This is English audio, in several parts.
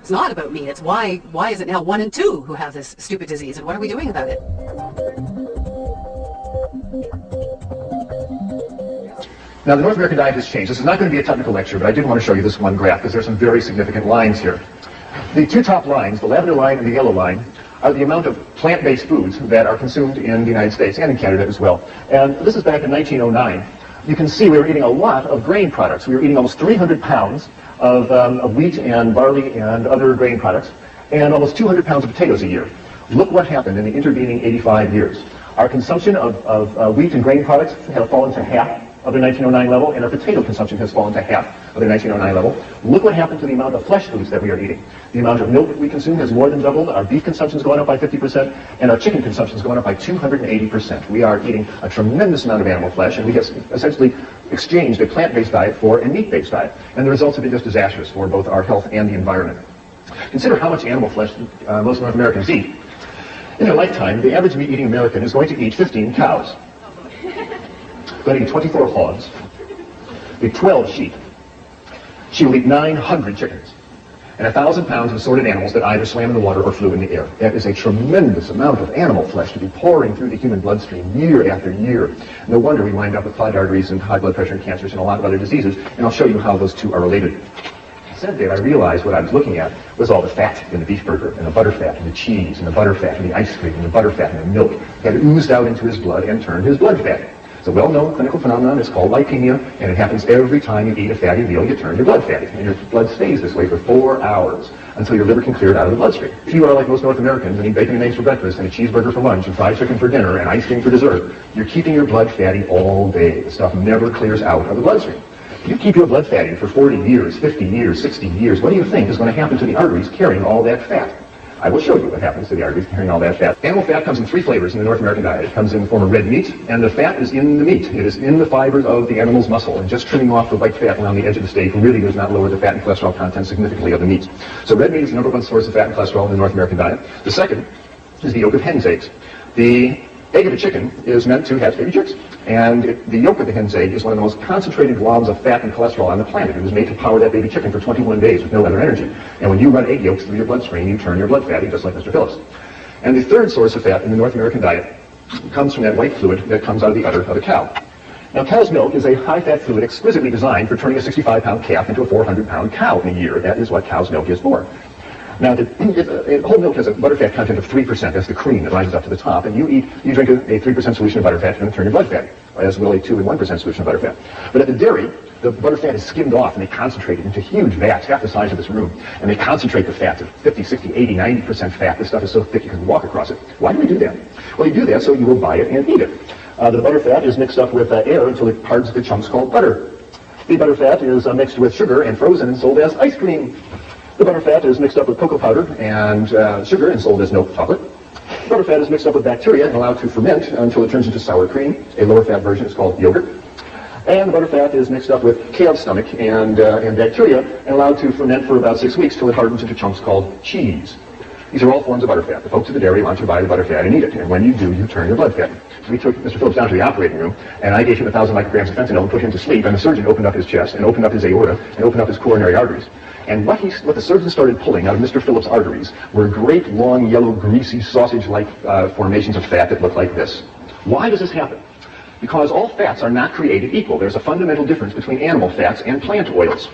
It's not about meat. It's why is it now 1 in 2 who have this stupid disease, and what are we doing about it? Now, the North American diet has changed. This is not going to be a technical lecture, but I did want to show you this one graph because there are some very significant lines here. The two top lines, the lavender line and the yellow line, are the amount of plant-based foods that are consumed in the United States and in Canada as well. And this is back in 1909. You can see we were eating a lot of grain products. We were eating almost 300 pounds of wheat and barley and other grain products, and almost 200 pounds of potatoes a year. Look what happened in the intervening 85 years. Our consumption of wheat and grain products has fallen to half of the 1909 level, and our potato consumption has fallen to half of the 1909 level. Look what happened to the amount of flesh foods that we are eating. The amount of milk we consume has more than doubled. Our beef consumption has gone up by 50%, and our chicken consumption has gone up by 280%. We are eating a tremendous amount of animal flesh, and we have essentially exchanged a plant-based diet for a meat-based diet. And the results have been just disastrous for both our health and the environment. Consider how much animal flesh most North Americans eat. In their lifetime, the average meat-eating American is going to eat 15 cows. Going to eat 24 hogs, eat 12 sheep. She will eat 900 chickens, and 1,000 pounds of assorted animals that either swam in the water or flew in the air. That is a tremendous amount of animal flesh to be pouring through the human bloodstream year after year. No wonder we wind up with clogged arteries and high blood pressure and cancers and a lot of other diseases, and I'll show you how those two are related. I said that I realized what I was looking at was all the fat in the beef burger, and the butter fat, and the cheese, and the butter fat, and the ice cream, and the butter fat, and the milk that oozed out into his blood and turned his blood fatty. It's a well-known clinical phenomenon. It's called lipemia, and it happens every time you eat a fatty meal. You turn your blood fatty, and your blood stays this way for 4 hours until your liver can clear it out of the bloodstream. If you are like most North Americans and eat bacon and eggs for breakfast and a cheeseburger for lunch and fried chicken for dinner and ice cream for dessert, you're keeping your blood fatty all day. The stuff never clears out of the bloodstream. If you keep your blood fatty for 40 years, 50 years, 60 years, what do you think is going to happen to the arteries carrying all that fat? I will show you what happens to the arteries carrying all that fat. Animal fat comes in 3 flavors in the North American diet. It comes in the form of red meat, and the fat is in the meat. It is in the fibers of the animal's muscle, and just trimming off the white fat around the edge of the steak really does not lower the fat and cholesterol content significantly of the meat. So red meat is the #1 source of fat and cholesterol in the North American diet. The second is the yolk of hen's eggs. The egg of a chicken is meant to hatch baby chicks, and the yolk of the hen's egg is one of the most concentrated globs of fat and cholesterol on the planet. It was made to power that baby chicken for 21 days with no other energy. And when you run egg yolks through your bloodstream, you turn your blood fatty, just like Mr. Phillips. And the third source of fat in the North American diet comes from that white fluid that comes out of the udder of a cow. Now, cow's milk is a high-fat fluid exquisitely designed for turning a 65-pound calf into a 400-pound cow in a year. That is what cow's milk is for. Now, whole milk has a butterfat content of 3%. That's the cream that rises up to the top. And you drink a 3% solution of butterfat, it's going to turn your blood fatty, as will a 2 and 1% solution of butterfat. But at the dairy, the butterfat is skimmed off, and they concentrate it into huge vats, half the size of this room. And they concentrate the fat to 50, 60, 80, 90% fat. This stuff is so thick you can walk across it. Why do we do that? Well, you do that so you will buy it and eat it. The butterfat is mixed up with air until it hardens the chunks called butter. The butterfat is mixed with sugar and frozen and sold as ice cream. The butterfat is mixed up with cocoa powder and sugar and sold as milk chocolate. Butterfat is mixed up with bacteria and allowed to ferment until it turns into sour cream. A lower fat version is called yogurt. And the butterfat is mixed up with calf's stomach and bacteria and allowed to ferment for about 6 weeks till it hardens into chunks called cheese. These are all forms of butterfat. The folks at the dairy want you to buy the butterfat and eat it. And when you do, you turn your blood fatty. We took Mr. Phillips down to the operating room, and I gave him 1,000 micrograms of fentanyl and put him to sleep, and the surgeon opened up his chest and opened up his aorta and opened up his coronary arteries. And what the surgeon started pulling out of Mr. Phillips' arteries were great, long, yellow, greasy, sausage-like formations of fat that look like this. Why does this happen? Because all fats are not created equal. There's a fundamental difference between animal fats and plant oils.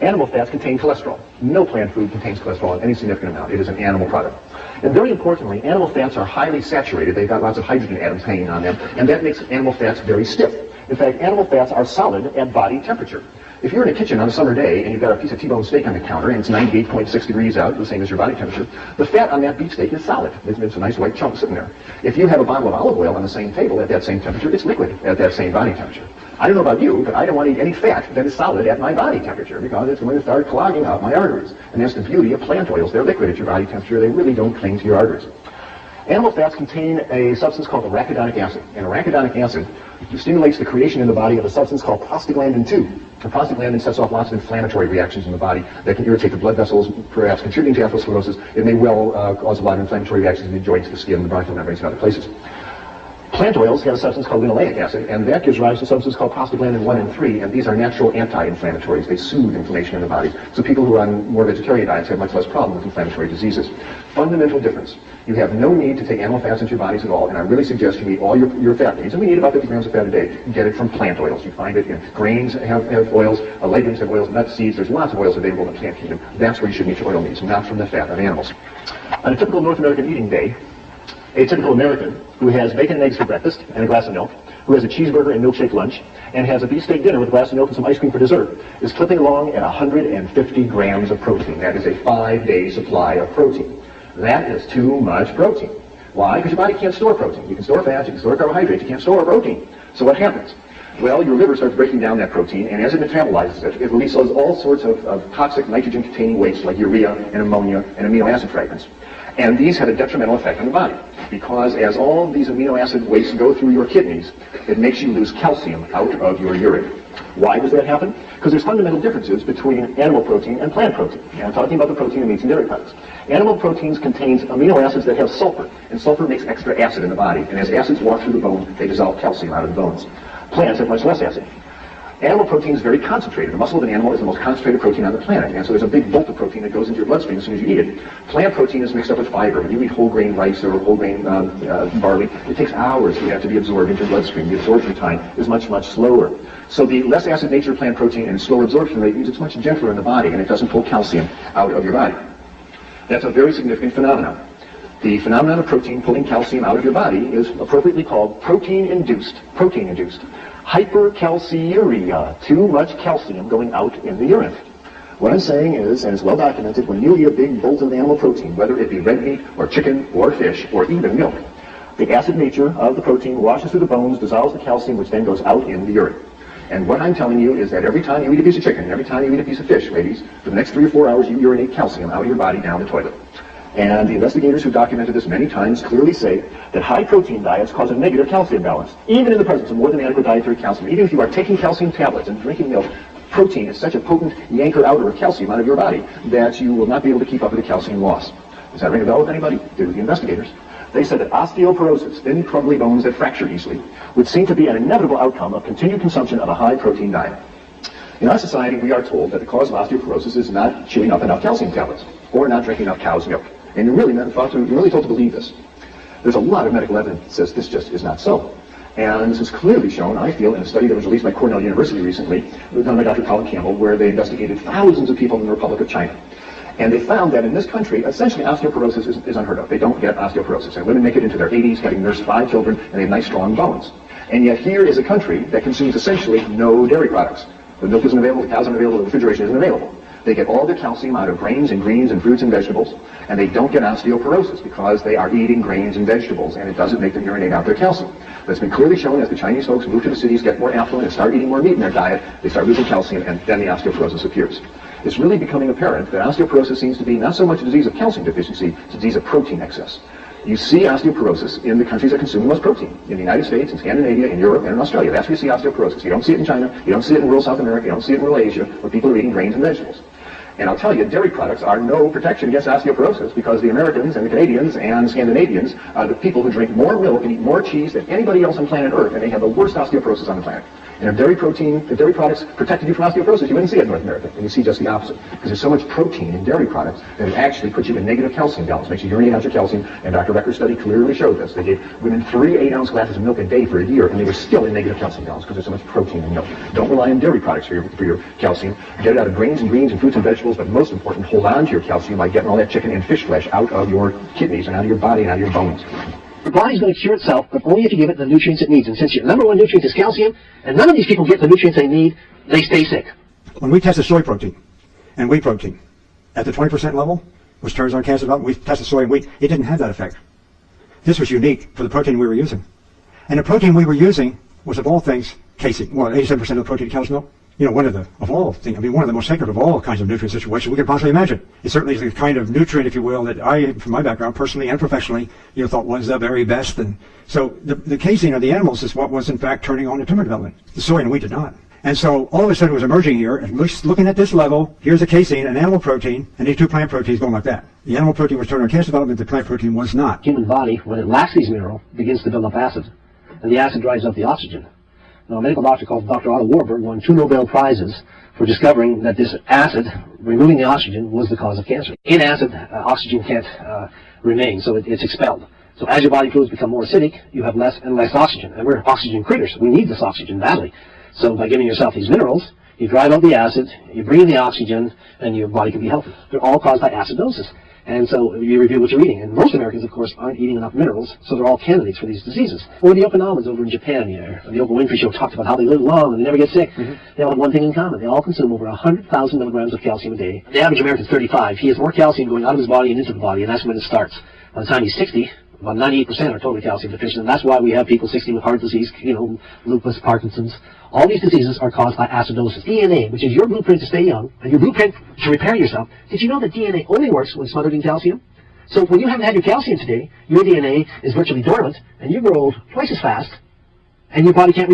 Animal fats contain cholesterol. No plant food contains cholesterol in any significant amount. It is an animal product. And very importantly, animal fats are highly saturated. They've got lots of hydrogen atoms hanging on them, and that makes animal fats very stiff. In fact, animal fats are solid at body temperature. If you're in a kitchen on a summer day and you've got a piece of T-bone steak on the counter and it's 98.6 degrees out, the same as your body temperature, the fat on that beef steak is solid. It's a nice white chunk sitting there. If you have a bottle of olive oil on the same table at that same temperature, it's liquid at that same body temperature. I don't know about you, but I don't want to eat any fat that is solid at my body temperature because it's going to start clogging up my arteries. And that's the beauty of plant oils. They're liquid at your body temperature. They really don't cling to your arteries. Animal fats contain a substance called arachidonic acid. And arachidonic acid stimulates the creation in the body of a substance called prostaglandin 2. And prostaglandin sets off lots of inflammatory reactions in the body that can irritate the blood vessels, perhaps contributing to atherosclerosis. It may well cause a lot of inflammatory reactions in the joints, the skin, the bronchial membranes, and other places. Plant oils have a substance called linoleic acid, and that gives rise to a substance called prostaglandin 1 and 3, and these are natural anti-inflammatories. They soothe inflammation in the body. So people who are on more vegetarian diets have much less problem with inflammatory diseases. Fundamental difference. You have no need to take animal fats into your bodies at all, and I really suggest you eat all your fat needs, and we need about 50 grams of fat a day. You get it from plant oils. You find it in grains have oils, legumes have oils, nuts, seeds. There's lots of oils available in the plant kingdom. That's where you should meet your oil needs, not from the fat of animals. On a typical North American eating day, a typical American who has bacon and eggs for breakfast and a glass of milk, who has a cheeseburger and milkshake lunch, and has a beefsteak dinner with a glass of milk and some ice cream for dessert, is clipping along at 150 grams of protein. That is a 5-day supply of protein. That is too much protein. Why? Because your body can't store protein. You can store fats, you can store carbohydrates, you can't store protein. So what happens? Well, your liver starts breaking down that protein, and as it metabolizes it, it releases all sorts of toxic nitrogen-containing wastes like urea and ammonia and amino acid fragments. And these have a detrimental effect on the body, because as all these amino acid wastes go through your kidneys, it makes you lose calcium out of your urine. Why does that happen? Because there's fundamental differences between animal protein and plant protein. And I'm talking about the protein in meats and dairy products. Animal proteins contains amino acids that have sulfur, and sulfur makes extra acid in the body. And as acids walk through the bone, they dissolve calcium out of the bones. Plants have much less acid. Animal protein is very concentrated. The muscle of an animal is the most concentrated protein on the planet, and so there's a big bolt of protein that goes into your bloodstream as soon as you eat it. Plant protein is mixed up with fiber. When you eat whole grain rice or whole grain barley, it takes hours for that to be absorbed into your bloodstream. The absorption time is much, much slower. So the less acid nature of plant protein and slower absorption rate means it's much gentler in the body, and it doesn't pull calcium out of your body. That's a very significant phenomenon. The phenomenon of protein pulling calcium out of your body is appropriately called protein-induced hypercalciuria, too much calcium going out in the urine. What I'm saying is, and it's well documented, when you eat a big bolt of animal protein, whether it be red meat or chicken or fish or even milk, the acid nature of the protein washes through the bones, dissolves the calcium, which then goes out in the urine. And what I'm telling you is that every time you eat a piece of chicken, every time you eat a piece of fish, ladies, for the next 3 or 4 hours you urinate calcium out of your body down the toilet. And the investigators who documented this many times clearly say that high protein diets cause a negative calcium balance, even in the presence of more than adequate dietary calcium. Even if you are taking calcium tablets and drinking milk, protein is such a potent yanker-outer of calcium out of your body that you will not be able to keep up with the calcium loss. Does that ring a bell with anybody? Did with the investigators. They said that osteoporosis, thin, crumbly bones that fracture easily, would seem to be an inevitable outcome of continued consumption of a high-protein diet. In our society, we are told that the cause of osteoporosis is not chewing up enough calcium tablets or not drinking enough cow's milk. And you're really told to believe this. There's a lot of medical evidence that says this just is not so. And this is clearly shown, I feel, in a study that was released by Cornell University recently, done by Dr. Colin Campbell, where they investigated thousands of people in the Republic of China. And they found that in this country, essentially osteoporosis is unheard of. They don't get osteoporosis. And women make it into their 80s, having nursed 5 children, and they have nice, strong bones. And yet here is a country that consumes essentially no dairy products. The milk isn't available, the cows aren't available, the refrigeration isn't available. They get all their calcium out of grains and greens and fruits and vegetables, and they don't get osteoporosis because they are eating grains and vegetables, and it doesn't make them urinate out their calcium. But it's been clearly shown as the Chinese folks move to the cities, get more affluent, and start eating more meat in their diet, they start losing calcium, and then the osteoporosis appears. It's really becoming apparent that osteoporosis seems to be not so much a disease of calcium deficiency, it's a disease of protein excess. You see osteoporosis in the countries that consume the most protein. In the United States, in Scandinavia, in Europe, and in Australia. That's where you see osteoporosis. You don't see it in China, you don't see it in rural South America, you don't see it in rural Asia, where people are eating grains and vegetables. And I'll tell you, dairy products are no protection against osteoporosis because the Americans and the Canadians and Scandinavians are the people who drink more milk and eat more cheese than anybody else on planet Earth, and they have the worst osteoporosis on the planet. And if dairy products protected you from osteoporosis, you wouldn't see it in North America, and you see just the opposite. Because there's so much protein in dairy products that it actually puts you in negative calcium balance, makes you urinate out your calcium, and Dr. Becker's study clearly showed this. They gave women 3 8-ounce glasses of milk a day for a year, and they were still in negative calcium balance because there's so much protein in milk. Don't rely on dairy products for your calcium. Get it out of grains and greens and fruits and vegetables, but most important, hold on to your calcium by getting all that chicken and fish flesh out of your kidneys and out of your body and out of your bones. The body's going to cure itself, but only if you give it the nutrients it needs. And since your number 1 nutrient is calcium, and none of these people get the nutrients they need, they stay sick. When we tested soy protein and wheat protein at the 20% level, which turns on cancer development, we tested soy and wheat, it didn't have that effect. This was unique for the protein we were using. And the protein we were using was, of all things, casein. Well, 87% of the protein in cow's milk. You know, one of the most sacred of all kinds of nutrient situations we could possibly imagine. It certainly is the kind of nutrient, if you will, that I, from my background, personally and professionally, thought was the very best. And so the casein of the animals is what was, in fact, turning on the tumor development. The soy and wheat did not. And so all of a sudden it was emerging here, and looking at this level, here's a casein, an animal protein, and these 2 plant proteins going like that. The animal protein was turning on cancer development, the plant protein was not. The human body, when it lacks these minerals, begins to build up acid. and the acid dries up the oxygen. Now, a medical doctor called Dr. Otto Warburg won 2 Nobel Prizes for discovering that this acid, removing the oxygen, was the cause of cancer. In acid, oxygen can't remain, so it's expelled. So as your body fluids become more acidic, you have less and less oxygen. And we're oxygen critters. We need this oxygen badly. So by giving yourself these minerals, you drive out the acid, you bring in the oxygen, and your body can be healthy. They're all caused by acidosis. And so you review what you're eating. And most Americans, of course, aren't eating enough minerals, so they're all candidates for these diseases. Or the Okinawans over in Japan here. The Oprah Winfrey Show talked about how they live long and they never get sick. They all have one thing in common. They all consume over 100,000 milligrams of calcium a day. The average American is 35. He has more calcium going out of his body and into the body, and that's when it starts. By the time he's 60, about 98% are totally calcium deficient, and that's why we have people 60 with heart disease, lupus, Parkinson's. All these diseases are caused by acidosis. DNA, which is your blueprint to stay young, and your blueprint to repair yourself. Did you know that DNA only works when smothered in calcium? So when you haven't had your calcium today, your DNA is virtually dormant, and you grow old twice as fast, and your body can't